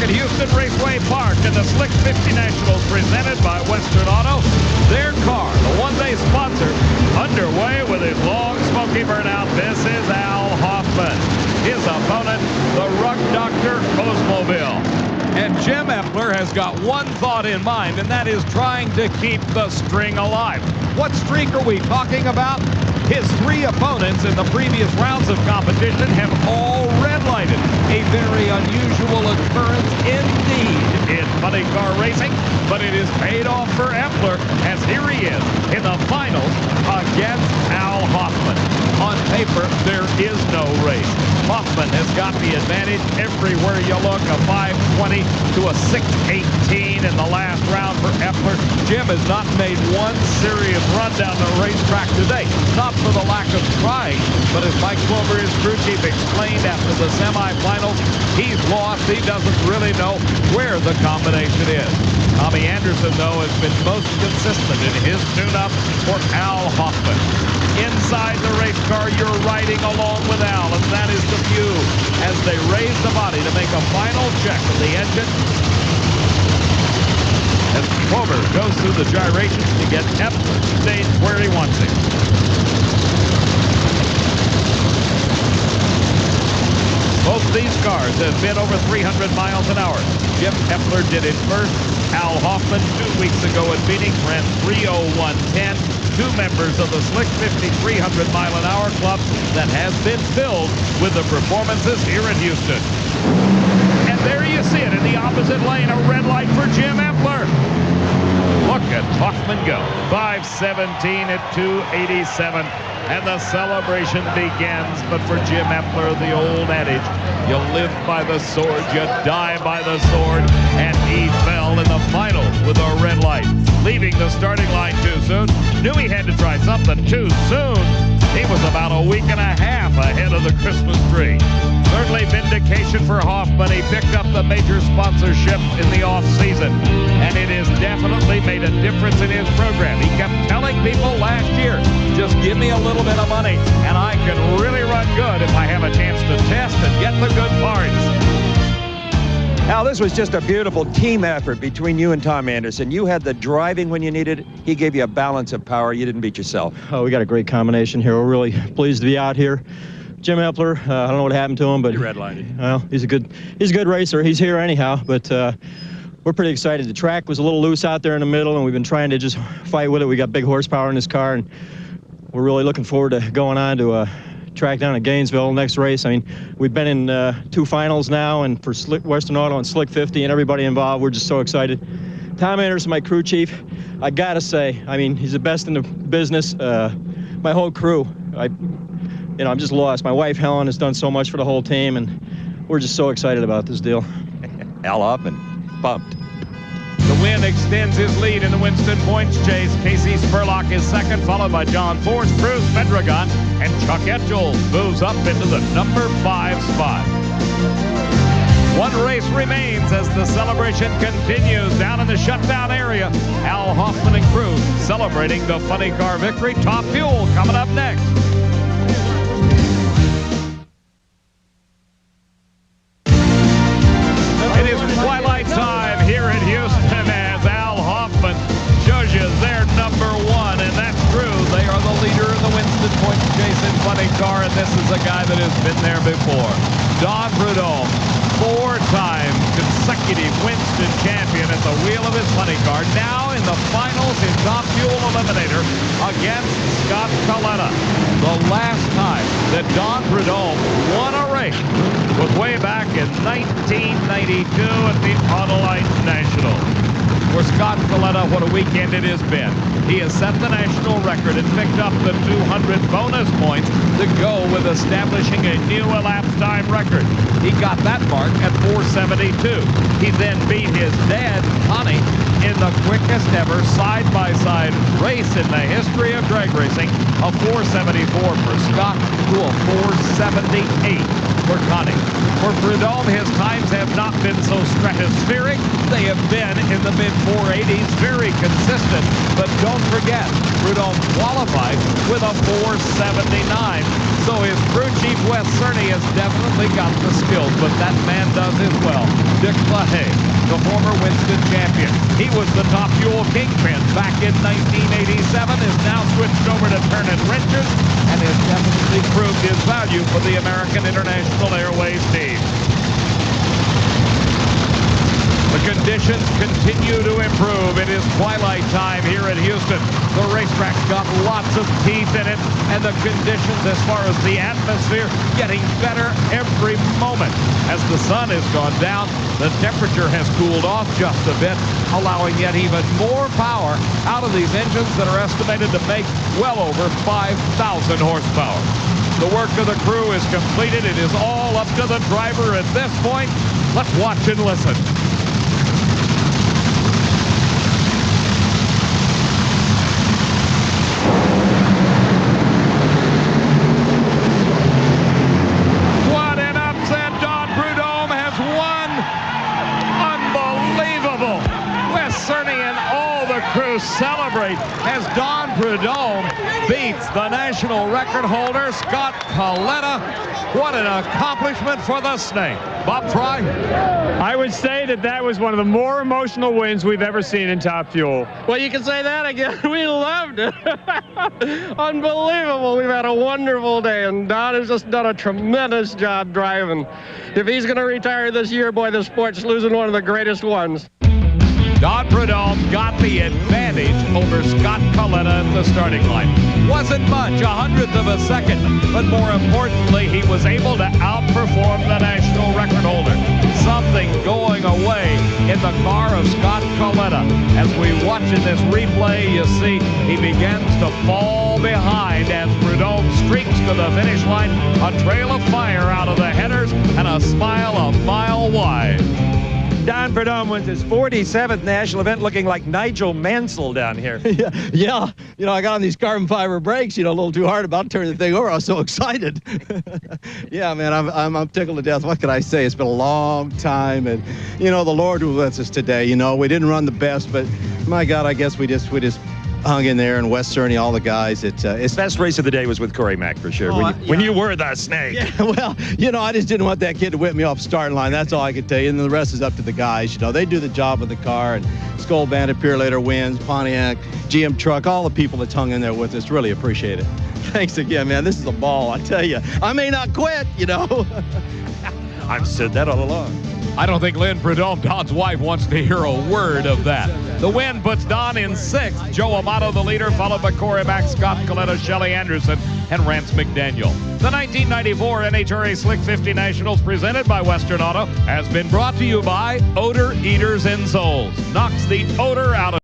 at Houston Raceway Park in the Slick 50 Nationals presented by Western Auto. Their car, the one they sponsor, underway with his long smoky burnout. This is Al Hoffman. His opponent, the Ruck Doctor Oldsmobile. And Jim Epler has got one thought in mind, and that is trying to keep the string alive. What streak are we talking about? His three opponents in the previous rounds of competition have all red-lighted. A very unusual occurrence indeed in funny car racing, but it is paid off for Epler as here he is in the finals against Al Hoffman. On paper, there is no race. Hoffman has got the advantage everywhere you look. A 520 to a 618 in the last round for Epler. Jim has not made one serious run down the racetrack today. Not for the lack of trying, but as Mike Clover, his crew chief, explained after the semifinals, he's lost. He doesn't really know where the combination is. Tommy Anderson, though, has been most consistent in his tune-up for Al Hoffman. Inside the race car, you're riding along with Al, and that is the view as they raise the body to make a final check of the engine. As Clover goes through the gyrations to get Epler stayed where he wants him. Both these cars have been over 300 miles an hour. Jim Epler did it first. Al Hoffman 2 weeks ago at Phoenix ran 3:01:10. Two members of the Slick 50 300-mile-an-hour club that has been filled with the performances here in Houston. And there you see it in the opposite lane, a red light for Jim Epler. Look at Hoffman go. 5:17 at 2:87. And the celebration begins. But for Jim Epler, the old adage, you live by the sword, you die by the sword. And he fell in the finals with a red light. Leaving the starting line too soon. Knew he had to try something too soon. He was about a week and a half ahead of the Christmas tree. Certainly vindication for Hoffman. He picked up the major sponsorship in the off-season, and it has definitely made a difference in his program. He kept telling people last year, just give me a little bit of money, and I can really run good if I have a chance to test and get the good parts. Al, this was just a beautiful team effort between you and Tom Anderson. You had the driving when you needed it. He gave you a balance of power. You didn't beat yourself. Oh, we got a great combination here. We're really pleased to be out here. Jim Epler, I don't know what happened to him, but he red-lighted. Well, he's a good racer. He's here anyhow, but we're pretty excited. The track was a little loose out there in the middle, and we've been trying to just fight with it. We got big horsepower in this car, and we're really looking forward to going on to track down at Gainesville next race. I mean, we've been in 2 finals now, and for Western Auto and Slick 50 and everybody involved, we're just so excited. Tom Anderson, my crew chief, I gotta say, I mean, he's the best in the business. My whole crew, I'm just lost. My wife, Helen, has done so much for the whole team, and we're just so excited about this deal. Al Hoffman, pumped. The win extends his lead in the Winston Points chase. Casey Spurlock is second, followed by John Force, Bruce Pendragon, and Chuck Etchell moves up into the number 5 spot. One race remains as the celebration continues down in the shutdown area. Al Hoffman and crew celebrating the funny car victory. Top Fuel coming up next. It is twilight time here in Houston as Al Hoffman shows you they're number 1, and that's true. They are the leader in the Winston Points chase in funny car, and this is a guy that has been there before. Don Prudhomme, 4-time consecutive Winston champion at the wheel of his funny car. Now in the finals in Top Fuel Eliminator against Scott Coletta. The last time that Don Prudhomme won a race was way back in 1992 at the Autolite National. For Scott Coletta, what a weekend it has been. He has set the national record and picked up the 200 bonus points to go with establishing a new elapsed time record. He got that mark at 4:72. He then beat his dad, Connie, in the quickest ever side-by-side race in the history of drag racing, a 4:74 for Scott to a 4:78 for Connie. For Prudhomme, his times have not been so stratospheric. They have been in the mid-480s, very consistent. But don't forget, Prudhomme qualified with a 479. So his crew chief, Wes Cerny, has definitely got the skills, but that man does as well. Dick LaHaye, the former Winston champion. He was the top fuel kingpin back in 1987, is now switched over to turning wrenches, and has definitely proved his value for the American International Airways team. The conditions continue to improve. It is twilight time here at Houston. The racetrack's got lots of teeth in it, and the conditions as far as the atmosphere getting better every moment. As the sun has gone down, the temperature has cooled off just a bit, allowing yet even more power out of these engines that are estimated to make well over 5,000 horsepower. The work of the crew is completed. It is all up to the driver at this point. Let's watch and listen. Crew celebrate as Don Prudhomme beats the national record holder, Scott Coletta. What an accomplishment for the Snake. Bob Fry? I would say that was one of the more emotional wins we've ever seen in Top Fuel. Well, you can say that again. We loved it. Unbelievable. We've had a wonderful day, and Don has just done a tremendous job driving. If he's going to retire this year, boy, the sport's losing one of the greatest ones. Don Prudhomme got the advantage over Scott Coletta at the starting line. Wasn't much, 1/100th of a second, but more importantly, he was able to outperform the national record holder. Something going away in the car of Scott Coletta. As we watch in this replay, you see he begins to fall behind as Prudhomme streaks to the finish line, a trail of fire out of the headers and a smile a mile wide. Don Burndown wins his 47th national event, looking like Nigel Mansell down here. Yeah. You know, I got on these carbon fiber brakes, a little too hard about to turn the thing over. I was so excited. Yeah, man, I'm tickled to death. What can I say? It's been a long time, and the Lord was with us today. We didn't run the best, but my God, I guess we just hung in there, and Wes Cerny, all the guys. It's best race of the day was with Corey Mack for sure. When you were the Snake. Yeah, well, I just didn't want that kid to whip me off the starting line. That's all I can tell you. And the rest is up to the guys. They do the job of the car. And Skull Bandit, Pure Later wins, Pontiac, GM Truck, all the people that's hung in there with us. Really appreciate it. Thanks again, man. This is a ball. I tell you, I may not quit. I've said that all along. I don't think Lynn Prudhomme, Don's wife, wants to hear a word of that. The win puts Don in 6th. Joe Amato, the leader, followed by Corey Mack, Scott Coletta, Shelley Anderson, and Rance McDaniel. The 1994 NHRA Slick 50 Nationals, presented by Western Auto, has been brought to you by Odor Eaters and Souls. Knocks the odor out of